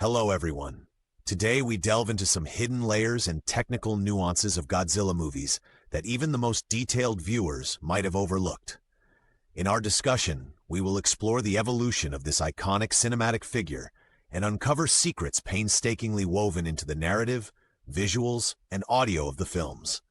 Hello everyone. Today we delve into some hidden layers and technical nuances of Godzilla movies that even the most detailed viewers might have overlooked. In our discussion, we will explore the evolution of this iconic cinematic figure and uncover secrets painstakingly woven into the narrative, visuals, and audio of the films.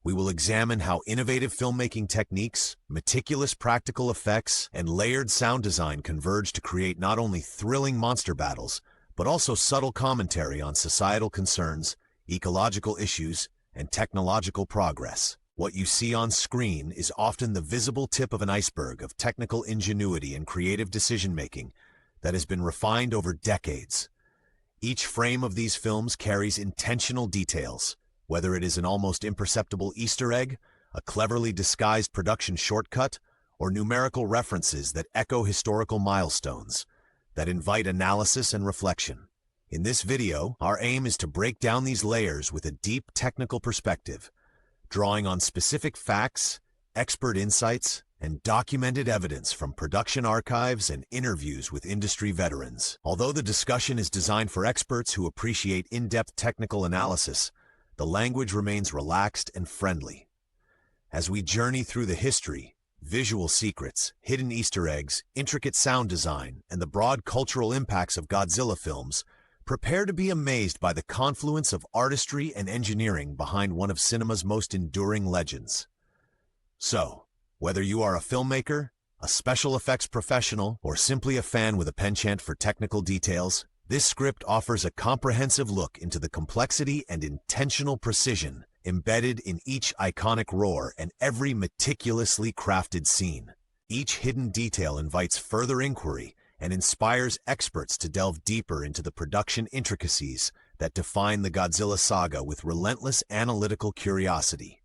We will examine how innovative filmmaking techniques, meticulous practical effects, and layered sound design converge to create not only thrilling monster battles, but also subtle commentary on societal concerns, ecological issues, and technological progress. What you see on screen is often the visible tip of an iceberg of technical ingenuity and creative decision-making that has been refined over decades. Each frame of these films carries intentional details, whether it is an almost imperceptible Easter egg, a cleverly disguised production shortcut, or numerical references that echo historical milestones that invite analysis and reflection. In this video, our aim is to break down these layers with a deep technical perspective, drawing on specific facts, expert insights, and documented evidence from production archives and interviews with industry veterans. Although the discussion is designed for experts who appreciate in-depth technical analysis, the language remains relaxed and friendly. As we journey through the history, visual secrets, hidden Easter eggs, intricate sound design, and the broad cultural impacts of Godzilla films, prepare to be amazed by the confluence of artistry and engineering behind one of cinema's most enduring legends. So, whether you are a filmmaker, a special effects professional, or simply a fan with a penchant for technical details, this script offers a comprehensive look into the complexity and intentional precision embedded in each iconic roar and every meticulously crafted scene. Each hidden detail invites further inquiry and inspires experts to delve deeper into the production intricacies that define the Godzilla saga with relentless analytical curiosity.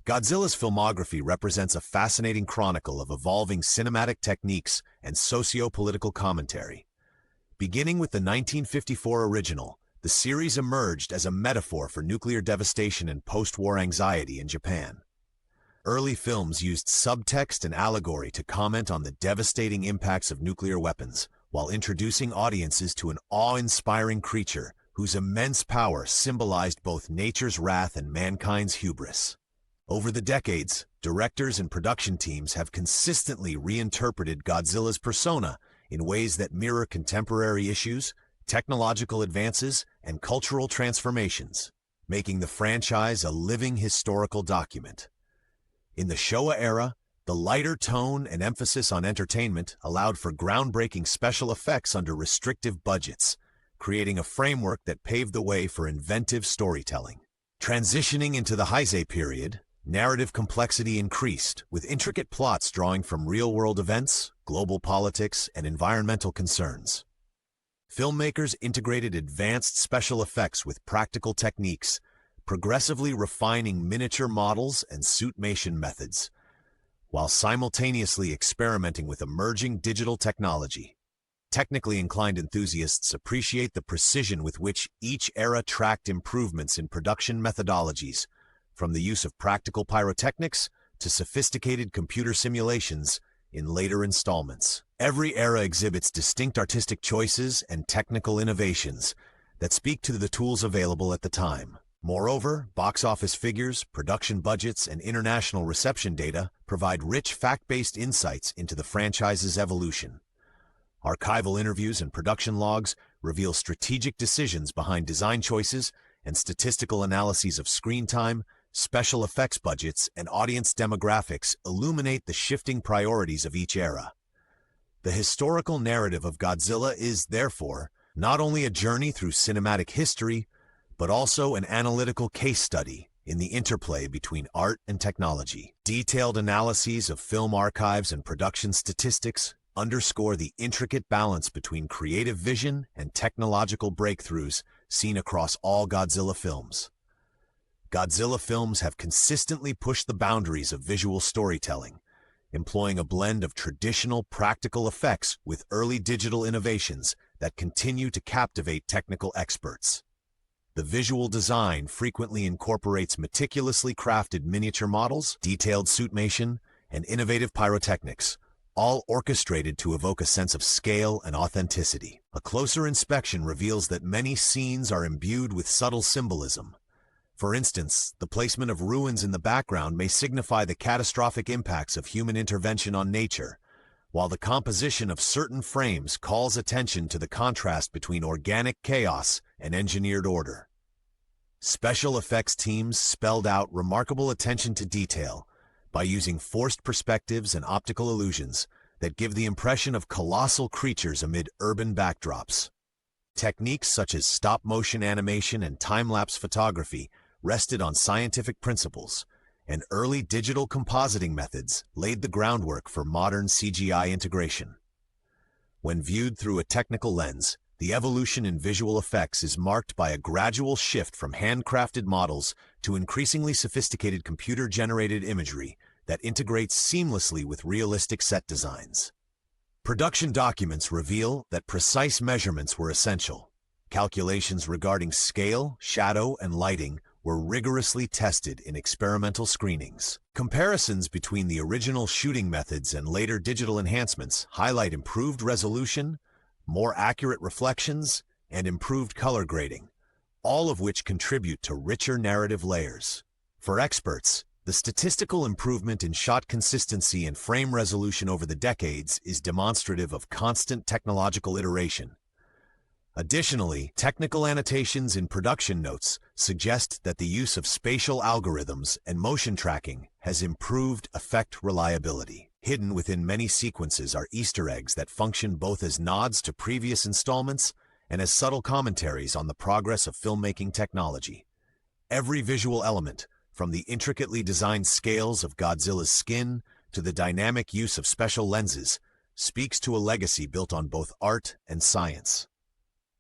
Godzilla's filmography represents a fascinating chronicle of evolving cinematic techniques and socio-political commentary. Beginning with the 1954 original, the series emerged as a metaphor for nuclear devastation and post-war anxiety in Japan. Early films used subtext and allegory to comment on the devastating impacts of nuclear weapons, while introducing audiences to an awe-inspiring creature whose immense power symbolized both nature's wrath and mankind's hubris. Over the decades, directors and production teams have consistently reinterpreted Godzilla's persona in ways that mirror contemporary issues, technological advances, and cultural transformations, making the franchise a living historical document. In the Showa era, the lighter tone and emphasis on entertainment allowed for groundbreaking special effects under restrictive budgets, creating a framework that paved the way for inventive storytelling. Transitioning into the Heisei period, narrative complexity increased, with intricate plots drawing from real-world events, global politics, and environmental concerns. Filmmakers integrated advanced special effects with practical techniques, progressively refining miniature models and suitmation methods, while simultaneously experimenting with emerging digital technology. Technically inclined enthusiasts appreciate the precision with which each era tracked improvements in production methodologies, from the use of practical pyrotechnics to sophisticated computer simulations in later installments. Every era exhibits distinct artistic choices and technical innovations that speak to the tools available at the time. Moreover, box office figures, production budgets, and international reception data provide rich fact-based insights into the franchise's evolution. Archival interviews and production logs reveal strategic decisions behind design choices and statistical analyses of screen time, special effects budgets, and audience demographics illuminate the shifting priorities of each era. The historical narrative of Godzilla is, therefore, not only a journey through cinematic history, but also an analytical case study in the interplay between art and technology. Detailed analyses of film archives and production statistics underscore the intricate balance between creative vision and technological breakthroughs seen across all Godzilla films. Godzilla films have consistently pushed the boundaries of visual storytelling, employing a blend of traditional practical effects with early digital innovations that continue to captivate technical experts. The visual design frequently incorporates meticulously crafted miniature models, detailed suitmation, and innovative pyrotechnics, all orchestrated to evoke a sense of scale and authenticity. A closer inspection reveals that many scenes are imbued with subtle symbolism. For instance, the placement of ruins in the background may signify the catastrophic impacts of human intervention on nature, while the composition of certain frames calls attention to the contrast between organic chaos and engineered order. Special effects teams spelled out remarkable attention to detail by using forced perspectives and optical illusions that give the impression of colossal creatures amid urban backdrops. Techniques such as stop-motion animation and time-lapse photography rested on scientific principles, and early digital compositing methods laid the groundwork for modern CGI integration. When viewed through a technical lens, the evolution in visual effects is marked by a gradual shift from handcrafted models to increasingly sophisticated computer-generated imagery that integrates seamlessly with realistic set designs. Production documents reveal that precise measurements were essential. Calculations regarding scale, shadow, and lighting were rigorously tested in experimental screenings. Comparisons between the original shooting methods and later digital enhancements highlight improved resolution, more accurate reflections, and improved color grading, all of which contribute to richer narrative layers. For experts, the statistical improvement in shot consistency and frame resolution over the decades is demonstrative of constant technological iteration. Additionally, technical annotations in production notes suggest that the use of spatial algorithms and motion tracking has improved effect reliability. Hidden within many sequences are Easter eggs that function both as nods to previous installments and as subtle commentaries on the progress of filmmaking technology. Every visual element, from the intricately designed scales of Godzilla's skin to the dynamic use of special lenses, speaks to a legacy built on both art and science.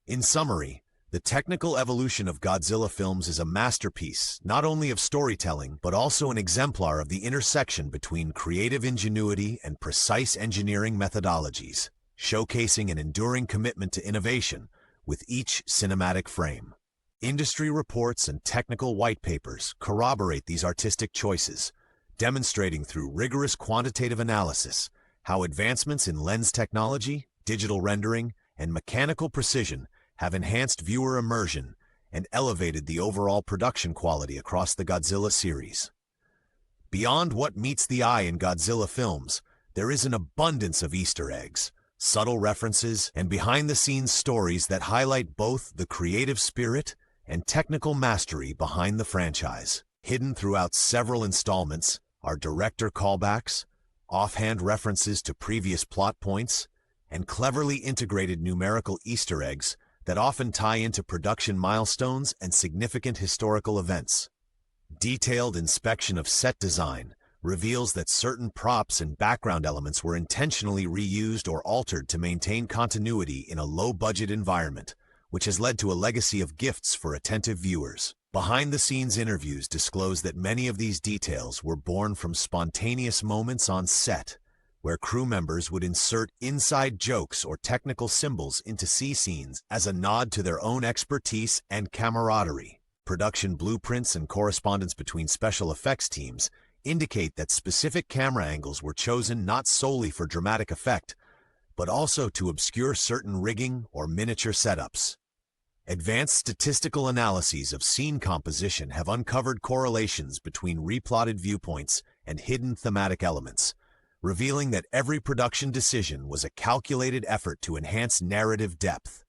In summary, the technical evolution of Godzilla films is a masterpiece not only of storytelling but also an exemplar of the intersection between creative ingenuity and precise engineering methodologies, showcasing an enduring commitment to innovation with each cinematic frame. Industry reports and technical white papers corroborate these artistic choices, demonstrating through rigorous quantitative analysis how advancements in lens technology, digital rendering, and mechanical precision have enhanced viewer immersion and elevated the overall production quality across the Godzilla series. Beyond what meets the eye in Godzilla films, there is an abundance of Easter eggs, subtle references, and behind-the-scenes stories that highlight both the creative spirit and technical mastery behind the franchise. Hidden throughout several installments are director callbacks, offhand references to previous plot points, and cleverly integrated numerical Easter eggs that often tie into production milestones and significant historical events. Detailed inspection of set design reveals that certain props and background elements were intentionally reused or altered to maintain continuity in a low-budget environment, which has led to a legacy of gifts for attentive viewers. Behind-the-scenes interviews disclose that many of these details were born from spontaneous moments on set, where crew members would insert inside jokes or technical symbols into scenes as a nod to their own expertise and camaraderie. Production blueprints and correspondence between special effects teams indicate that specific camera angles were chosen not solely for dramatic effect, but also to obscure certain rigging or miniature setups. Advanced statistical analyses of scene composition have uncovered correlations between replotted viewpoints and hidden thematic elements, revealing that every production decision was a calculated effort to enhance narrative depth.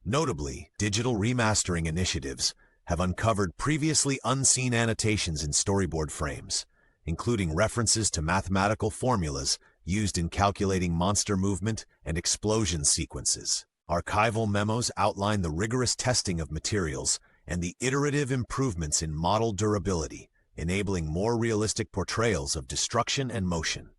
Notably, digital remastering initiatives have uncovered previously unseen annotations in storyboard frames, including references to mathematical formulas used in calculating monster movement and explosion sequences. Archival memos outline the rigorous testing of materials and the iterative improvements in model durability, enabling more realistic portrayals of destruction and motion.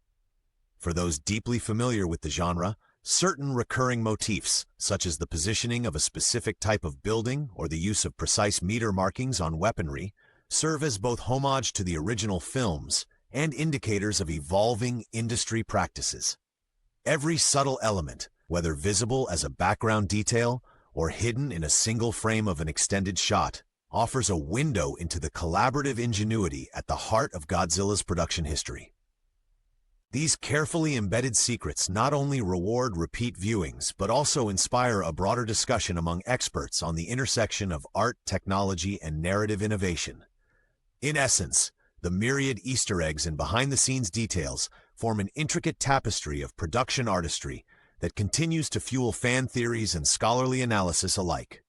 For those deeply familiar with the genre, certain recurring motifs, such as the positioning of a specific type of building or the use of precise meter markings on weaponry, serve as both homage to the original films and indicators of evolving industry practices. Every subtle element, whether visible as a background detail or hidden in a single frame of an extended shot, offers a window into the collaborative ingenuity at the heart of Godzilla's production history. These carefully embedded secrets not only reward repeat viewings, but also inspire a broader discussion among experts on the intersection of art, technology, and narrative innovation. In essence, the myriad Easter eggs and behind-the-scenes details form an intricate tapestry of production artistry that continues to fuel fan theories and scholarly analysis alike.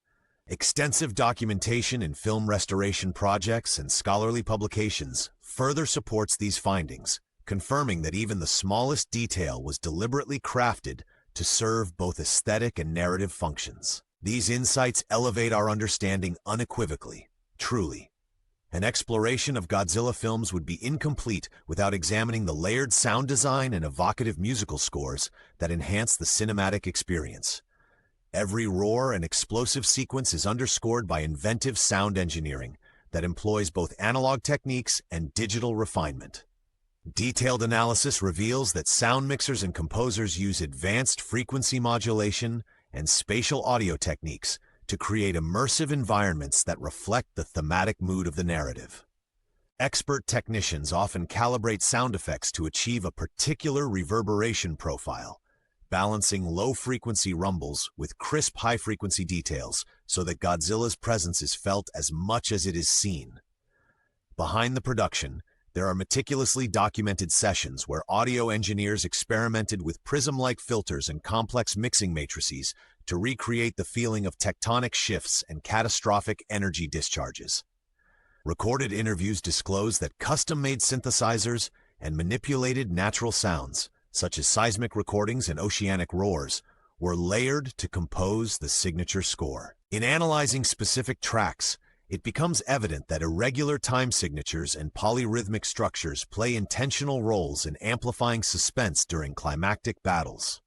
Extensive documentation in film restoration projects and scholarly publications further supports these findings, confirming that even the smallest detail was deliberately crafted to serve both aesthetic and narrative functions. These insights elevate our understanding unequivocally, truly. An exploration of Godzilla films would be incomplete without examining the layered sound design and evocative musical scores that enhance the cinematic experience. Every roar and explosive sequence is underscored by inventive sound engineering that employs both analog techniques and digital refinement. Detailed analysis reveals that sound mixers and composers use advanced frequency modulation and spatial audio techniques to create immersive environments that reflect the thematic mood of the narrative. Expert technicians often calibrate sound effects to achieve a particular reverberation profile, balancing low-frequency rumbles with crisp high-frequency details so that Godzilla's presence is felt as much as it is seen. Behind the production, there are meticulously documented sessions where audio engineers experimented with prism-like filters and complex mixing matrices to recreate the feeling of tectonic shifts and catastrophic energy discharges. Recorded interviews disclose that custom-made synthesizers and manipulated natural sounds, such as seismic recordings and oceanic roars, were layered to compose the signature score. In analyzing specific tracks, it becomes evident that irregular time signatures and polyrhythmic structures play intentional roles in amplifying suspense during climactic battles.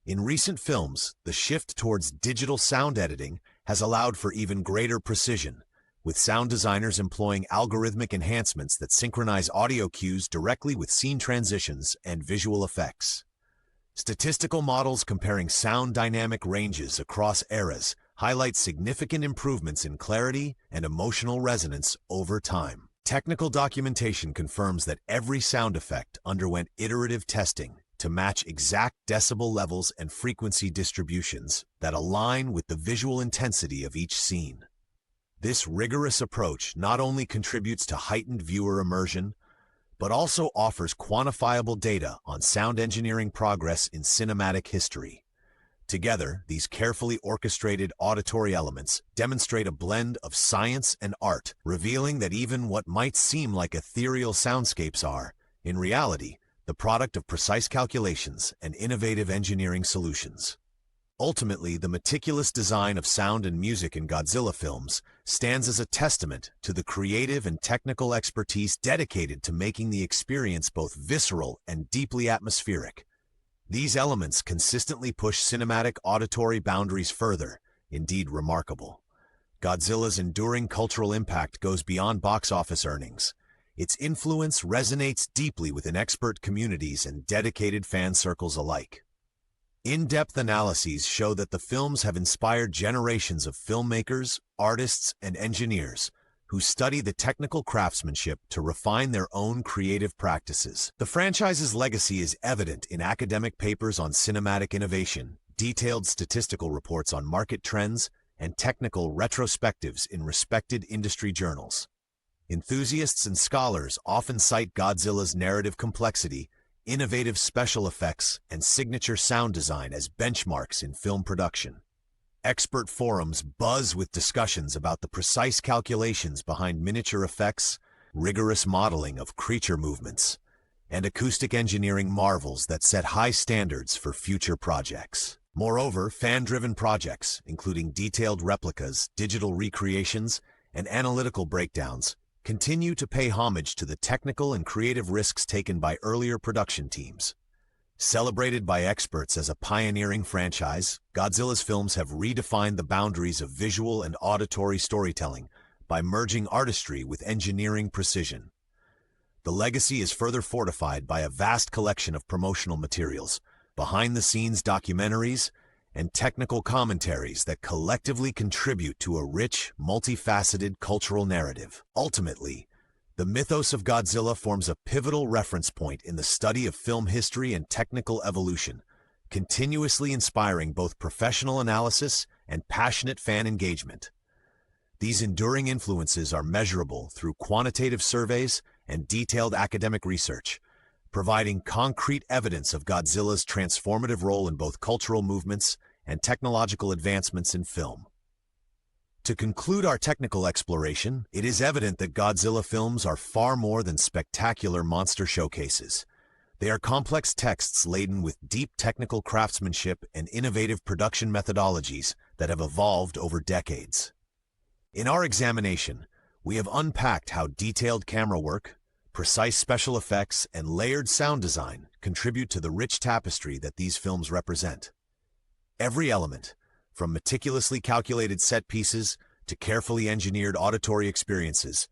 In recent films, the shift towards digital sound editing has allowed for even greater precision, with sound designers employing algorithmic enhancements that synchronize audio cues directly with scene transitions and visual effects. Statistical models comparing sound dynamic ranges across eras highlight significant improvements in clarity and emotional resonance over time. Technical documentation confirms that every sound effect underwent iterative testing to match exact decibel levels and frequency distributions that align with the visual intensity of each scene. This rigorous approach not only contributes to heightened viewer immersion, but also offers quantifiable data on sound engineering progress in cinematic history. Together, these carefully orchestrated auditory elements demonstrate a blend of science and art, revealing that even what might seem like ethereal soundscapes are, in reality, the product of precise calculations and innovative engineering solutions. Ultimately, the meticulous design of sound and music in Godzilla films stands as a testament to the creative and technical expertise dedicated to making the experience both visceral and deeply atmospheric. These elements consistently push cinematic auditory boundaries further, indeed remarkable. Godzilla's enduring cultural impact goes beyond box office earnings. Its influence resonates deeply within expert communities and dedicated fan circles alike. In-depth analyses show that the films have inspired generations of filmmakers, artists, and engineers who study the technical craftsmanship to refine their own creative practices. The franchise's legacy is evident in academic papers on cinematic innovation, detailed statistical reports on market trends, and technical retrospectives in respected industry journals. Enthusiasts and scholars often cite Godzilla's narrative complexity, innovative special effects, and signature sound design as benchmarks in film production. Expert forums buzz with discussions about the precise calculations behind miniature effects, rigorous modeling of creature movements, and acoustic engineering marvels that set high standards for future projects. Moreover, fan-driven projects, including detailed replicas, digital recreations, and analytical breakdowns, continue to pay homage to the technical and creative risks taken by earlier production teams. Celebrated by experts as a pioneering franchise, Godzilla's films have redefined the boundaries of visual and auditory storytelling by merging artistry with engineering precision. The legacy is further fortified by a vast collection of promotional materials, behind-the-scenes documentaries, and technical commentaries that collectively contribute to a rich, multifaceted cultural narrative. Ultimately, The mythos of Godzilla forms a pivotal reference point in the study of film history and technical evolution, continuously inspiring both professional analysis and passionate fan engagement. These enduring influences are measurable through quantitative surveys and detailed academic research, providing concrete evidence of Godzilla's transformative role in both cultural movements and technological advancements in film. To conclude our technical exploration, it is evident that Godzilla films are far more than spectacular monster showcases. They are complex texts laden with deep technical craftsmanship and innovative production methodologies that have evolved over decades. In our examination, we have unpacked how detailed camera work, precise special effects, and layered sound design contribute to the rich tapestry that these films represent. Every element, from meticulously calculated set pieces to carefully engineered auditory experiences,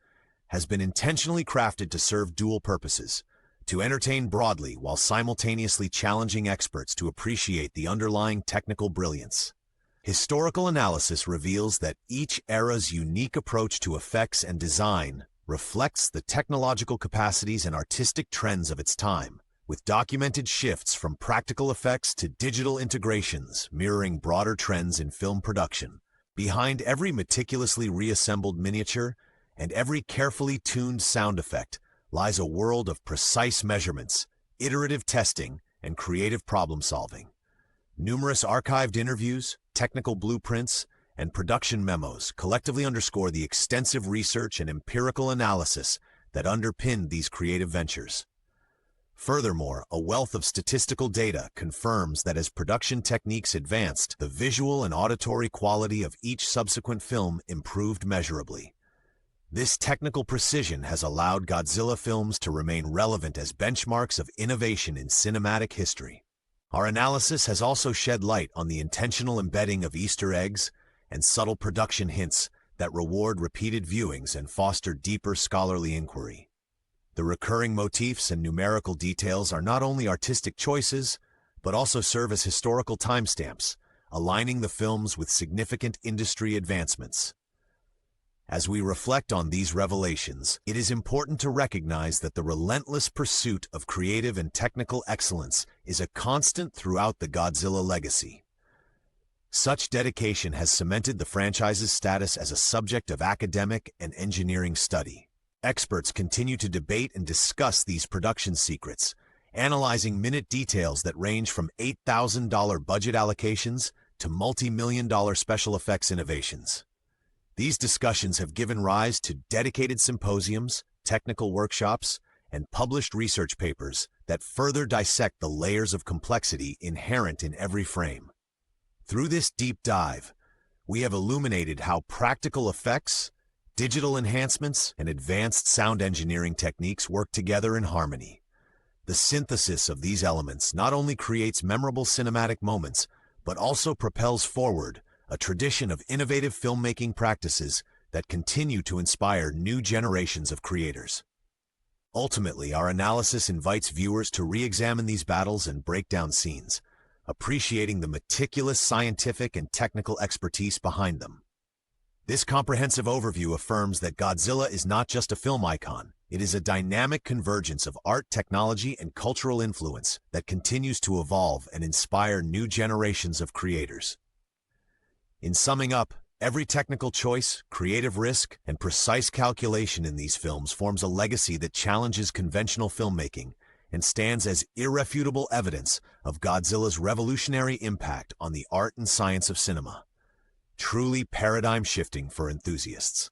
has been intentionally crafted to serve dual purposes: to entertain broadly while simultaneously challenging experts to appreciate the underlying technical brilliance. Historical analysis reveals that each era's unique approach to effects and design reflects the technological capacities and artistic trends of its time, with documented shifts from practical effects to digital integrations mirroring broader trends in film production. Behind every meticulously reassembled miniature and every carefully tuned sound effect lies a world of precise measurements, iterative testing, and creative problem-solving. Numerous archived interviews, technical blueprints, and production memos collectively underscore the extensive research and empirical analysis that underpinned these creative ventures. Furthermore, a wealth of statistical data confirms that as production techniques advanced, the visual and auditory quality of each subsequent film improved measurably. This technical precision has allowed Godzilla films to remain relevant as benchmarks of innovation in cinematic history. Our analysis has also shed light on the intentional embedding of Easter eggs and subtle production hints that reward repeated viewings and foster deeper scholarly inquiry. The recurring motifs and numerical details are not only artistic choices, but also serve as historical timestamps, aligning the films with significant industry advancements. As we reflect on these revelations, it is important to recognize that the relentless pursuit of creative and technical excellence is a constant throughout the Godzilla legacy. Such dedication has cemented the franchise's status as a subject of academic and engineering study. Experts continue to debate and discuss these production secrets, analyzing minute details that range from $8,000 budget allocations to multi-million-dollar special effects innovations. These discussions have given rise to dedicated symposiums, technical workshops, and published research papers that further dissect the layers of complexity inherent in every frame. Through this deep dive, we have illuminated how practical effects, digital enhancements, and advanced sound engineering techniques work together in harmony. The synthesis of these elements not only creates memorable cinematic moments, but also propels forward a tradition of innovative filmmaking practices that continue to inspire new generations of creators. Ultimately, our analysis invites viewers to re-examine these battles and break down scenes, appreciating the meticulous scientific and technical expertise behind them. This comprehensive overview affirms that Godzilla is not just a film icon, it is a dynamic convergence of art, technology, and cultural influence that continues to evolve and inspire new generations of creators. In summing up, every technical choice, creative risk, and precise calculation in these films forms a legacy that challenges conventional filmmaking and stands as irrefutable evidence of Godzilla's revolutionary impact on the art and science of cinema. Truly paradigm-shifting for enthusiasts.